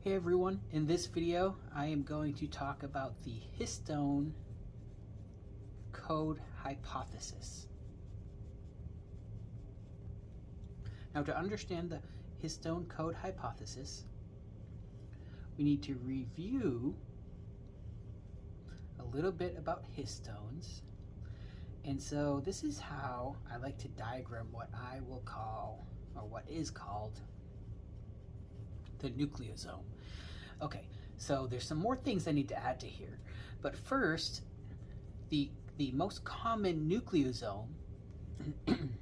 Hey everyone, in this video I am going to talk about the Histone Code Hypothesis. Now, to understand the Histone Code Hypothesis, we need to review a little bit about histones. And so this is how I like to diagram what I will call, or what is called, the nucleosome. Okay, so there's some more things I need to add to here. But first, the most common nucleosome in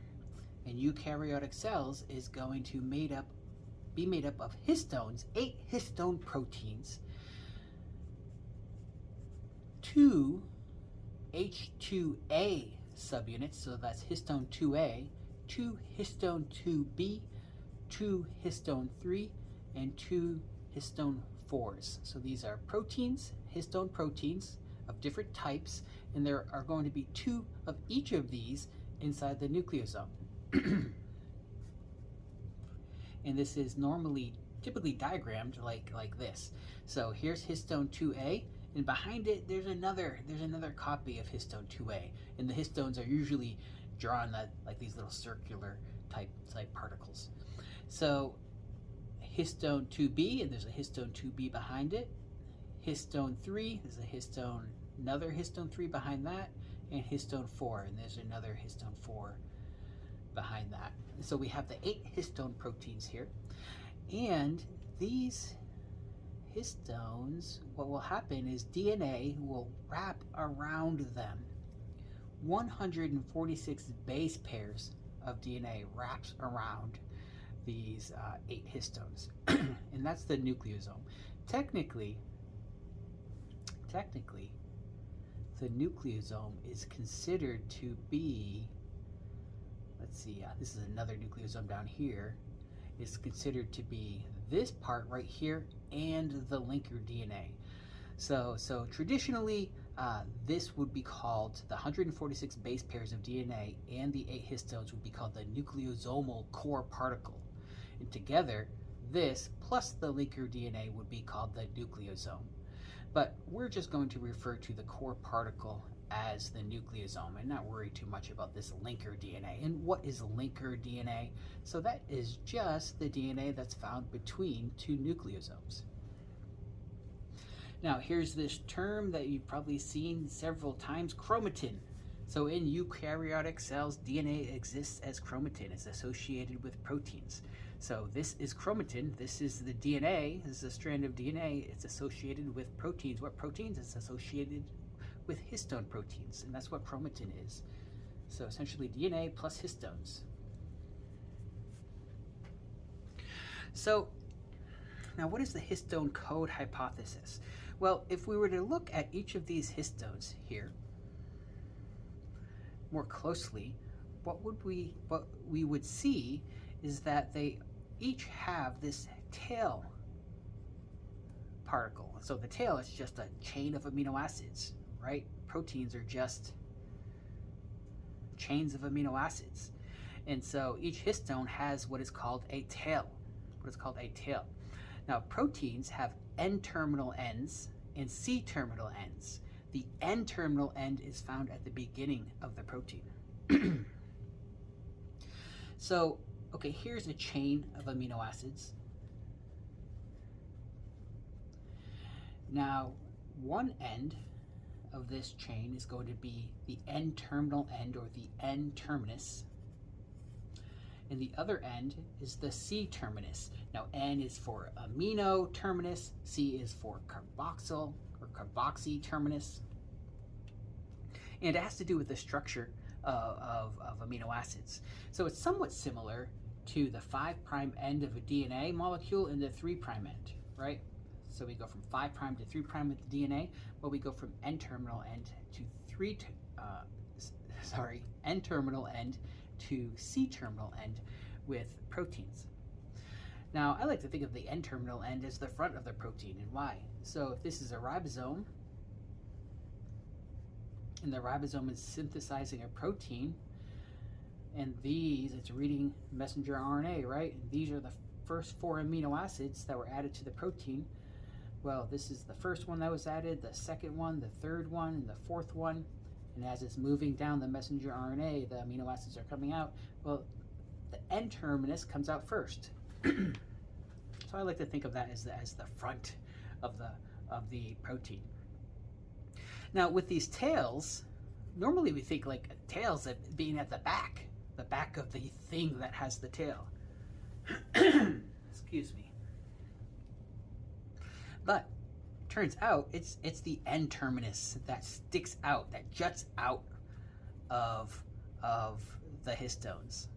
eukaryotic cells is going to be made up of histones, 8 histone proteins, 2 H2A subunits, so that's histone 2A, 2 histone 2B, 2 histone 3, and 2 histone 4s. So these are proteins, histone proteins of different types, and there are going to be 2 of each of these inside the nucleosome. And this is typically diagrammed like this. So here's histone 2A, and behind it there's another copy of histone 2A, and the histones are usually drawn like these little circular type particles. So histone 2B, and there's a histone 2B behind it. Histone 3, there's another histone 3 behind that, and histone 4, and there's another histone 4 behind that. So we have the 8 histone proteins here, and these histones, what will happen is DNA will wrap around them. 146 base pairs of DNA wraps around these 8 histones, and that's the nucleosome. Technically, the nucleosome is considered to be, let's see, this is another nucleosome down here, is considered to be this part right here and the linker DNA. So traditionally, this would be called, the 146 base pairs of DNA and the 8 histones would be called the nucleosomal core particle. And together, this plus the linker DNA would be called the nucleosome. But we're just going to refer to the core particle as the nucleosome and not worry too much about this linker DNA. And what is linker DNA? So that is just the DNA that's found between 2 nucleosomes. Now, here's this term that you've probably seen several times, chromatin. So in eukaryotic cells, DNA exists as chromatin. It's associated with proteins. So this is chromatin. This is the DNA. This is a strand of DNA. It's associated with proteins. What proteins? It's associated with histone proteins, and that's what chromatin is. So essentially DNA plus histones. So now, what is the histone code hypothesis? Well, if we were to look at each of these histones here more closely, what we would see is that they each have this tail particle. So the tail is just a chain of amino acids, right? Proteins are just chains of amino acids. And so each histone has what is called a tail. Now, proteins have N-terminal ends and C-terminal ends. The N-terminal end is found at the beginning of the protein. So, okay, here's a chain of amino acids. Now, one end of this chain is going to be the N-terminal end, or the N-terminus. And the other end is the C-terminus. Now, N is for amino terminus, C is for carboxyl or carboxy terminus. And it has to do with the structure of amino acids. So it's somewhat similar to the 5' end of a DNA molecule and the 3' end, right? So we go from 5' to 3' with the DNA, but we go from N-terminal end to N-terminal end to C-terminal end with proteins. Now, I like to think of the N-terminal end as the front of the protein, and why? So if this is a ribosome, and the ribosome is synthesizing a protein, and it's reading messenger RNA, right? And these are the first 4 amino acids that were added to the protein. Well, this is the first one that was added, the second one, the third one, and the fourth one. And as it's moving down the messenger RNA, the amino acids are coming out. Well, the N terminus comes out first. So I like to think of that as the front of the protein. Now with these tails, normally we think like tails being at the back of the thing that has the tail. Excuse me. But turns out it's the N terminus that sticks out, that juts out of the histones.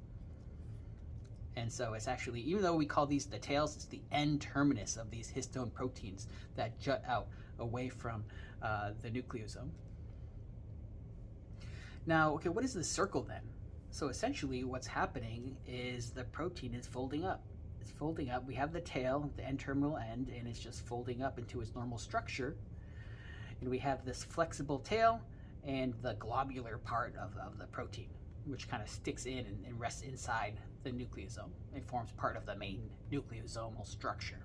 And so it's actually, even though we call these the tails, it's the N terminus of these histone proteins that jut out away from the nucleosome. Now, okay, what is the circle then? So essentially what's happening is the protein is folding up. It's folding up. We have the tail, the N-terminal end, and it's just folding up into its normal structure. And we have this flexible tail and the globular part of the protein, which kind of sticks in and rests inside the nucleosome. It forms part of the main nucleosomal structure.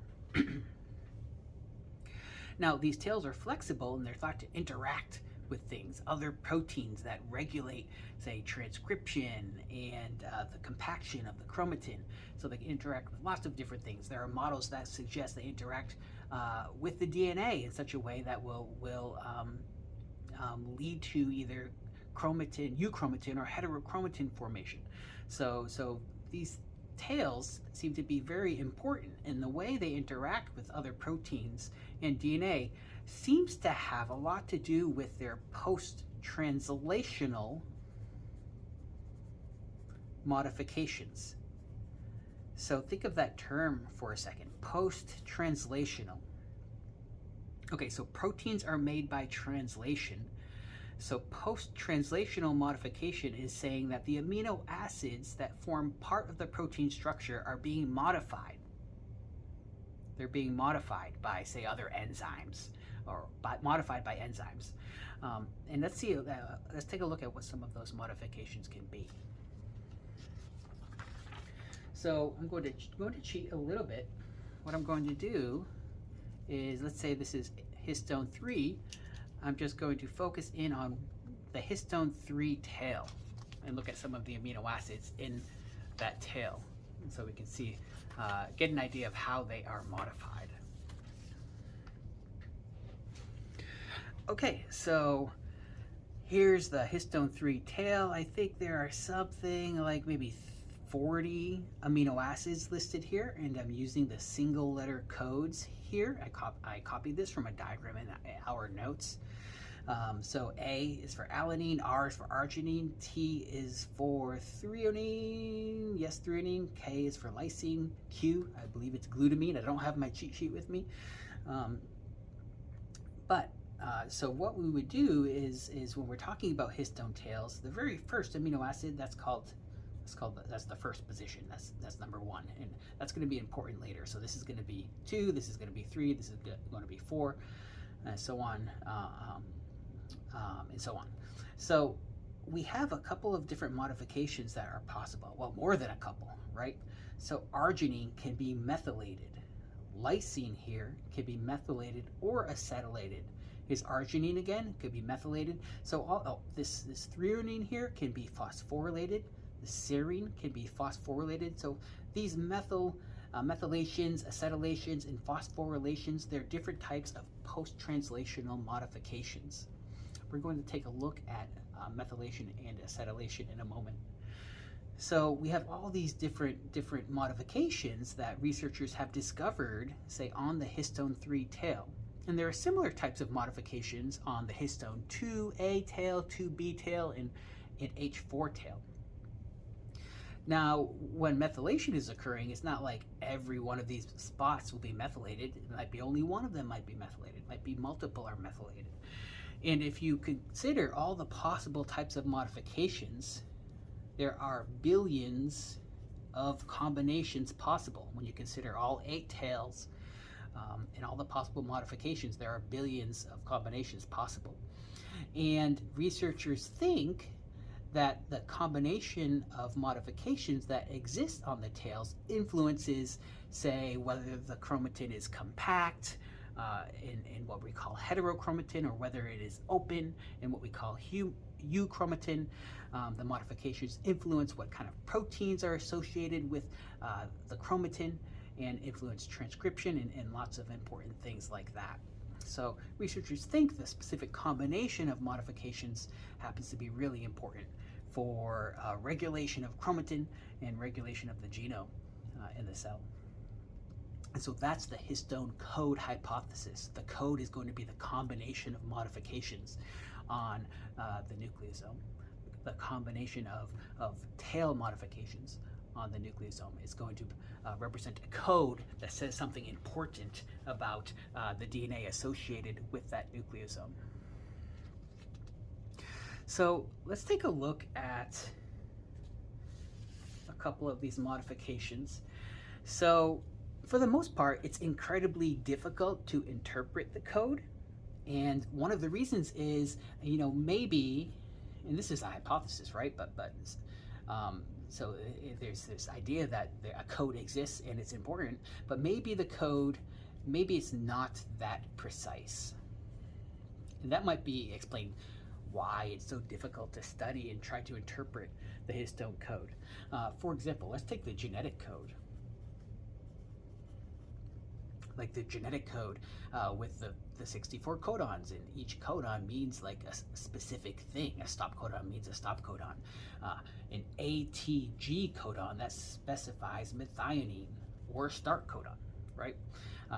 Now, these tails are flexible and they're thought to interact with things, other proteins that regulate, say, transcription and the compaction of the chromatin. So they can interact with lots of different things. There are models that suggest they interact with the DNA in such a way that will lead to either chromatin, euchromatin, or heterochromatin formation. So these tails seem to be very important, and the way they interact with other proteins and DNA seems to have a lot to do with their post-translational modifications. So think of that term for a second, post-translational. Okay, so proteins are made by translation. So post-translational modification is saying that the amino acids that form part of the protein structure are being modified. They're being modified by, say, other enzymes, or modified by enzymes. And let's take a look at what some of those modifications can be. So I'm going to cheat a little bit. What I'm going to do is, let's say this is histone 3. I'm just going to focus in on the histone 3 tail and look at some of the amino acids in that tail. And so we can see, get an idea of how they are modified. Okay, so here's the histone 3 tail. I think there are something like maybe 40 amino acids listed here, and I'm using the single letter codes here. I copied this from a diagram in our notes. So A is for alanine, R is for arginine, T is for threonine, yes, threonine, K is for lysine, Q, I believe it's glutamine. I don't have my cheat sheet with me. So what we would do is when we're talking about histone tails, the very first amino acid, that's the first position. That's number 1, and that's going to be important later. So this is going to be 2, this is going to be 3, this is going to be 4, and so on, and so on. So we have a couple of different modifications that are possible. Well, more than a couple, right? So arginine can be methylated. Lysine here can be methylated or acetylated. Is arginine again, could be methylated. So this threonine here can be phosphorylated. The serine can be phosphorylated. So these methylations, acetylations, and phosphorylations, they're different types of post-translational modifications. We're going to take a look at methylation and acetylation in a moment. So we have all these different modifications that researchers have discovered, say, on the histone 3 tail. And there are similar types of modifications on the histone 2A tail, 2B tail, and H4 tail. Now, when methylation is occurring, it's not like every one of these spots will be methylated. It might be only one of them might be methylated. It might be multiple are methylated. And if you consider all the possible types of modifications, there are billions of combinations possible. When you consider all 8 tails and all the possible modifications, there are billions of combinations possible. And researchers think that the combination of modifications that exist on the tails influences, say, whether the chromatin is compact in what we call heterochromatin, or whether it is open in what we call euchromatin. The modifications influence what kind of proteins are associated with the chromatin, and influence transcription and lots of important things like that. So researchers think the specific combination of modifications happens to be really important for regulation of chromatin and regulation of the genome in the cell. And so that's the histone code hypothesis. The code is going to be the combination of modifications on the nucleosome. The combination of tail modifications on the nucleosome is going to represent a code that says something important about the DNA associated with that nucleosome. So let's take a look at a couple of these modifications. So for the most part, it's incredibly difficult to interpret the code. And one of the reasons is, maybe, and this is a hypothesis, right? So there's this idea that a code exists and it's important, but maybe the code, maybe it's not that precise. And that might be explained why it's so difficult to study and try to interpret the histone code. For example, let's take the genetic code. Like the genetic code with the 64 codons, and each codon means like a specific thing. A stop codon means a stop codon. An ATG codon that specifies methionine, or start codon, right?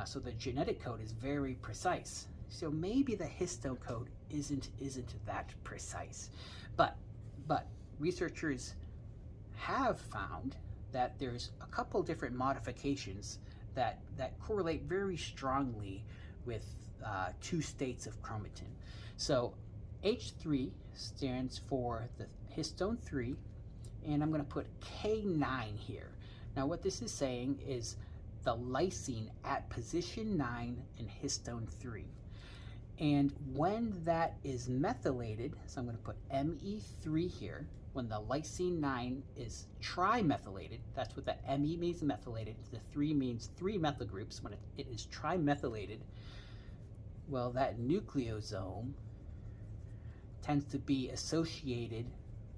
So the genetic code is very precise. So maybe the histone code isn't that precise, but researchers have found that there's a couple different modifications that correlate very strongly with two states of chromatin. So H3 stands for the histone 3, and I'm going to put K9 here. Now what this is saying is the lysine at position 9 in histone 3. And when that is methylated, so I'm going to put Me3 here, when the lysine 9 is trimethylated, that's what the Me means, methylated, the 3 means 3 methyl groups. When it is trimethylated, well, that nucleosome tends to be associated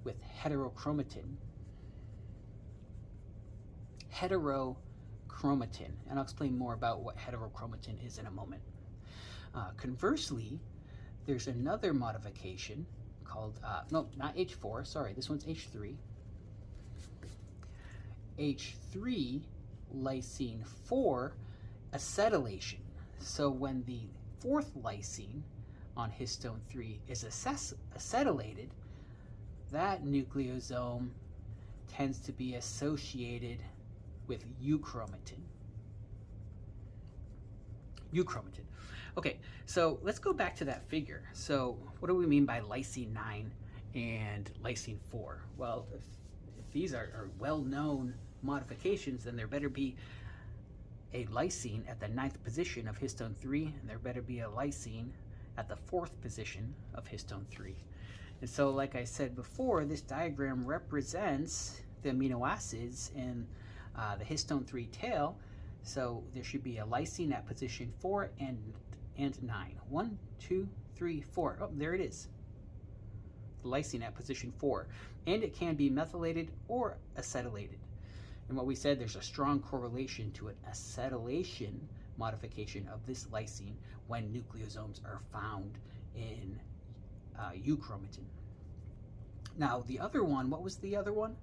with heterochromatin. Heterochromatin, and I'll explain more about what heterochromatin is in a moment. Conversely, there's another modification called, no, not H4, sorry, this one's H3. H3 lysine 4 acetylation. So when the fourth lysine on histone 3 is acetylated, that nucleosome tends to be associated with euchromatin. Euchromatin. Okay, so let's go back to that figure. So what do we mean by lysine 9 and lysine 4? Well, if these are well-known modifications, then there better be a lysine at the 9th position of histone 3, and there better be a lysine at the 4th position of histone 3. And so, like I said before, this diagram represents the amino acids in the histone 3 tail. So there should be a lysine at position 4 and 9. 1, 2, 3, 4. Oh, there it is. The lysine at position 4. And it can be methylated or acetylated. And what we said, there's a strong correlation to an acetylation modification of this lysine when nucleosomes are found in euchromatin. Now, the other one, what was the other one?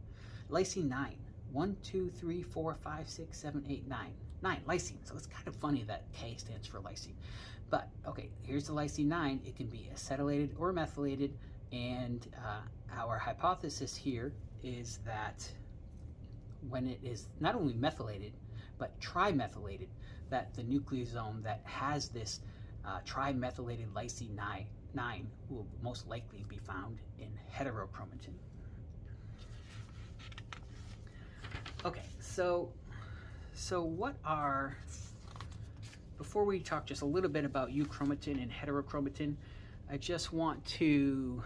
Lysine 9. 1, 2, 3, 4, 5, 6, 7, 8, 9. 9, lysine. So it's kind of funny that K stands for lysine. But, okay, here's the lysine 9. It can be acetylated or methylated, and our hypothesis here is that when it is not only methylated, but trimethylated, that the nucleosome that has this trimethylated lysine 9 will most likely be found in heterochromatin. Okay, so what are, before we talk just a little bit about euchromatin and heterochromatin, I just want to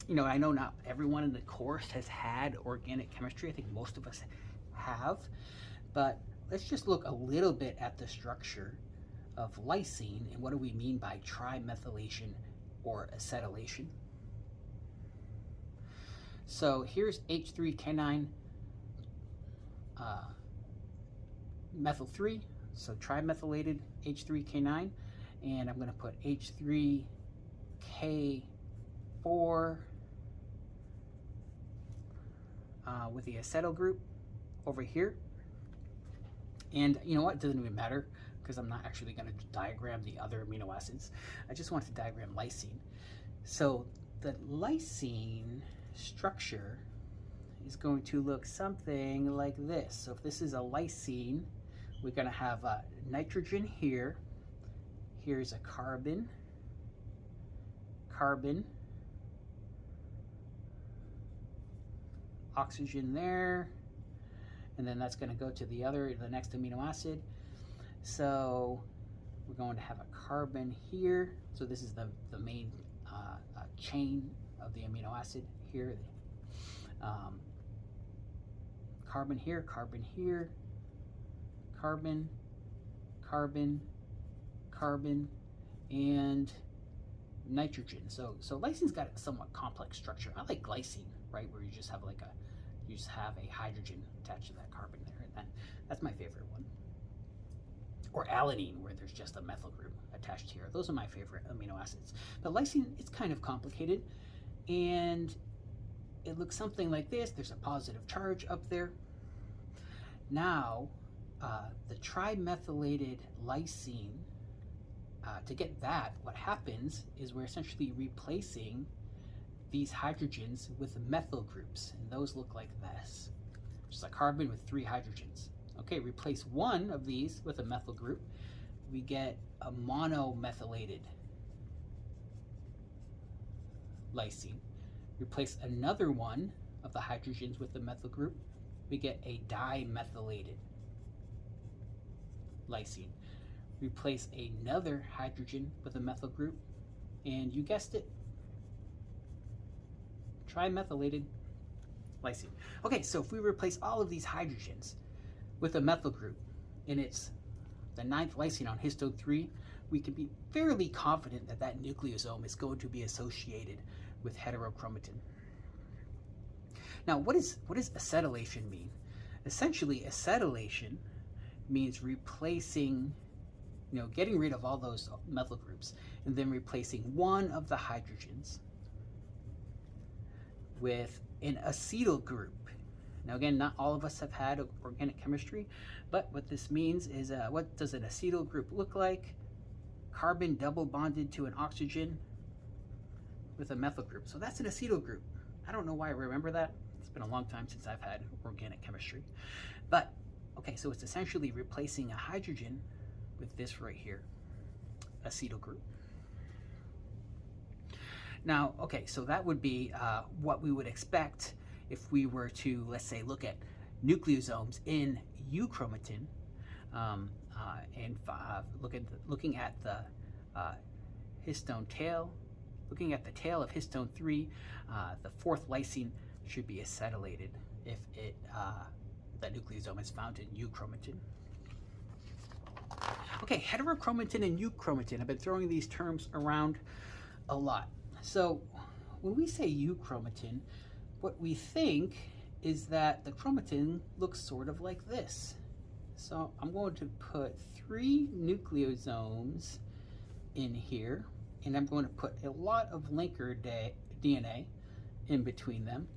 I know not everyone in the course has had organic chemistry. I think most of us have, but let's just look a little bit at the structure of lysine and what do we mean by trimethylation or acetylation. So here's H3K9 methyl 3, so trimethylated H3K9, and I'm going to put H3K4 with the acetyl group over here. And you know what, it doesn't even matter because I'm not actually going to diagram the other amino acids. I just want to diagram lysine. So the lysine structure is going to look something like this. So if this is a lysine, we're going to have nitrogen here. Here's a carbon, oxygen there, and then that's going to go to the next amino acid. So we're going to have a carbon here. So this is the main chain of the amino acid here. Carbon here, carbon here, carbon, and nitrogen. So lysine's got a somewhat complex structure. I like glycine, right, where you just have a hydrogen attached to that carbon there, and that's my favorite one. Or alanine, where there's just a methyl group attached here. Those are my favorite amino acids. But lysine, it's kind of complicated, and it looks something like this. There's a positive charge up there. Now, the trimethylated lysine, to get that, what happens is we're essentially replacing these hydrogens with methyl groups, and those look like this. Just a carbon with 3 hydrogens. Okay, replace one of these with a methyl group, we get a monomethylated lysine. Replace another one of the hydrogens with the methyl group, we get a dimethylated lysine. Replace another hydrogen with a methyl group, and you guessed it, trimethylated lysine. Okay, so if we replace all of these hydrogens with a methyl group, and it's the 9th lysine on histone 3, we can be fairly confident that that nucleosome is going to be associated with heterochromatin. Now, what does acetylation mean? Essentially, acetylation means replacing, getting rid of all those methyl groups and then replacing one of the hydrogens with an acetyl group. Now again, not all of us have had organic chemistry, but what this means is, what does an acetyl group look like? Carbon double bonded to an oxygen with a methyl group. So that's an acetyl group. I don't know why I remember that. It's been a long time since I've had organic chemistry. But, okay, so it's essentially replacing a hydrogen with this right here, acetyl group. Now, okay, so that would be what we would expect if we were to, let's say, look at nucleosomes in euchromatin, and looking at the histone tail, looking at the tail of histone 3, the 4th lysine should be acetylated if that nucleosome is found in euchromatin. Okay, heterochromatin and euchromatin. I've been throwing these terms around a lot. So when we say euchromatin, what we think is that the chromatin looks sort of like this. So I'm going to put 3 nucleosomes in here, and I'm going to put a lot of linker DNA in between them.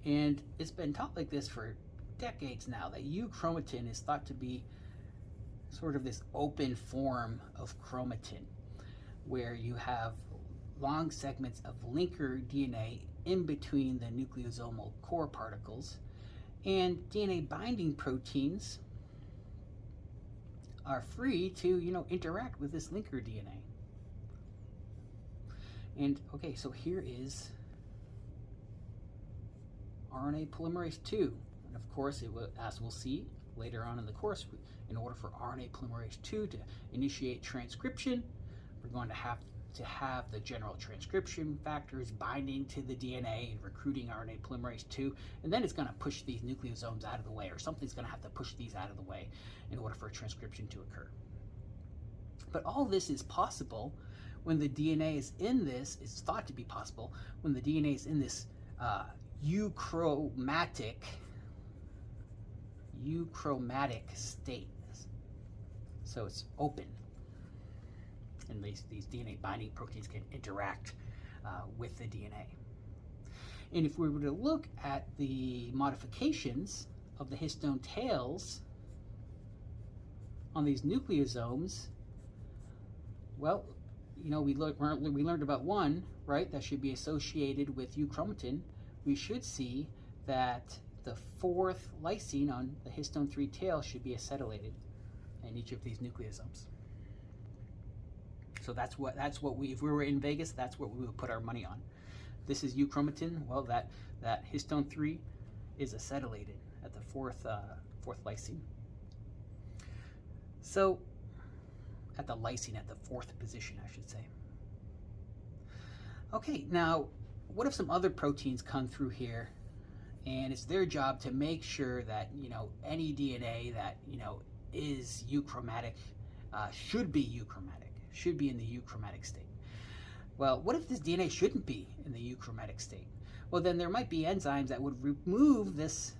And it's been taught like this for decades now, that euchromatin is thought to be sort of this open form of chromatin, where you have long segments of linker DNA in between the nucleosomal core particles, and DNA binding proteins are free to, interact with this linker DNA. And okay, so here is RNA polymerase 2. And of course, as we'll see later on in the course, in order for RNA polymerase 2 to initiate transcription, we're going to have to have the general transcription factors binding to the DNA and recruiting RNA polymerase II, and then it's going to push these nucleosomes out of the way, or something's going to have to push these out of the way in order for transcription to occur. But all this is possible when the DNA is in this, it's thought to be possible, when the DNA is in this euchromatic state. So it's open, and these DNA binding proteins can interact with the DNA. And if we were to look at the modifications of the histone tails on these nucleosomes, well, you know, we learned about one, right, that should be associated with euchromatin. We should see that the fourth lysine on the histone 3 tail should be acetylated in each of these nucleosomes. So that's what we, if we were in Vegas, that's what we would put our money on. This is euchromatin. Well, that histone 3 is acetylated at the fourth lysine. So at the lysine, at the fourth position, I should say. Okay, now what if some other proteins come through here, and it's their job to make sure that, you know, any DNA that, you know, is euchromatic should be euchromatic, should be in the euchromatic state. Well, what if this DNA shouldn't be in the euchromatic state? Well, then there might be enzymes that would remove this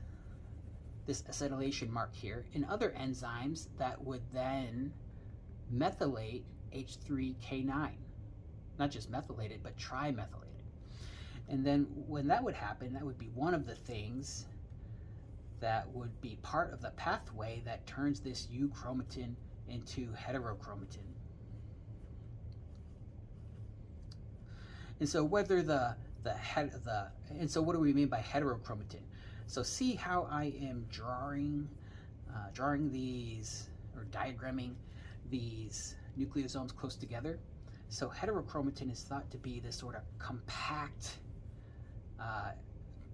acetylation mark here, and other enzymes that would then methylate H3K9. Not just methylated, but trimethylated. And then when that would happen, that would be one of the things that would be part of the pathway that turns this euchromatin into heterochromatin. And so whether and so what do we mean by heterochromatin? So see how I am drawing these, or diagramming these nucleosomes close together. So heterochromatin is thought to be this sort of compact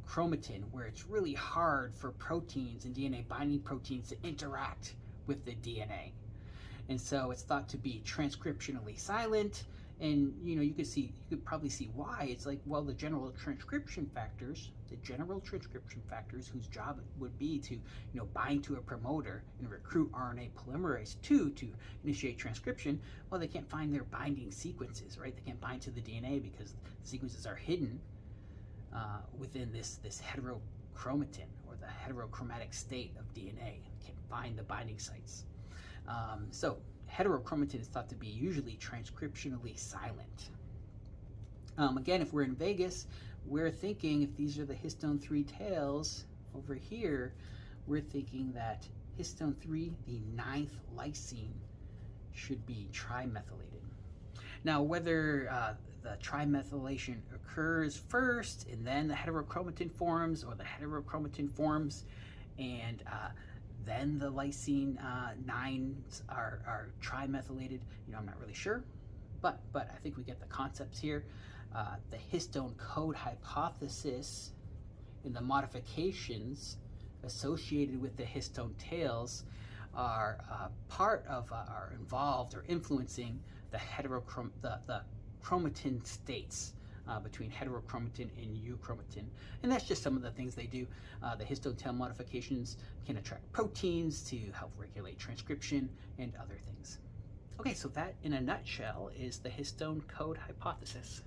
chromatin, where it's really hard for proteins and DNA binding proteins to interact with the DNA. And so it's thought to be transcriptionally silent, and you know, you could probably see why. It's like, well, the general transcription factors whose job it would be to, you know, bind to a promoter and recruit RNA polymerase II to initiate transcription, well, they can't find their binding sequences, right? They can't bind to the DNA because the sequences are hidden within this heterochromatin, or the heterochromatic state of DNA. Can't find the binding sites. So heterochromatin is thought to be usually transcriptionally silent. Again, if we're in Vegas, we're thinking, if these are the histone 3 tails over here, we're thinking that histone 3, the 9th lysine, should be trimethylated. Now, whether the trimethylation occurs first and then the heterochromatin forms, or the heterochromatin forms and then the lysine 9s are trimethylated, you know, I'm not really sure, but I think we get the concepts here. The histone code hypothesis and the modifications associated with the histone tails are are involved or influencing the chromatin states between heterochromatin and euchromatin. And that's just some of the things they do. The histone tail modifications can attract proteins to help regulate transcription and other things. Okay, so that in a nutshell is the histone code hypothesis.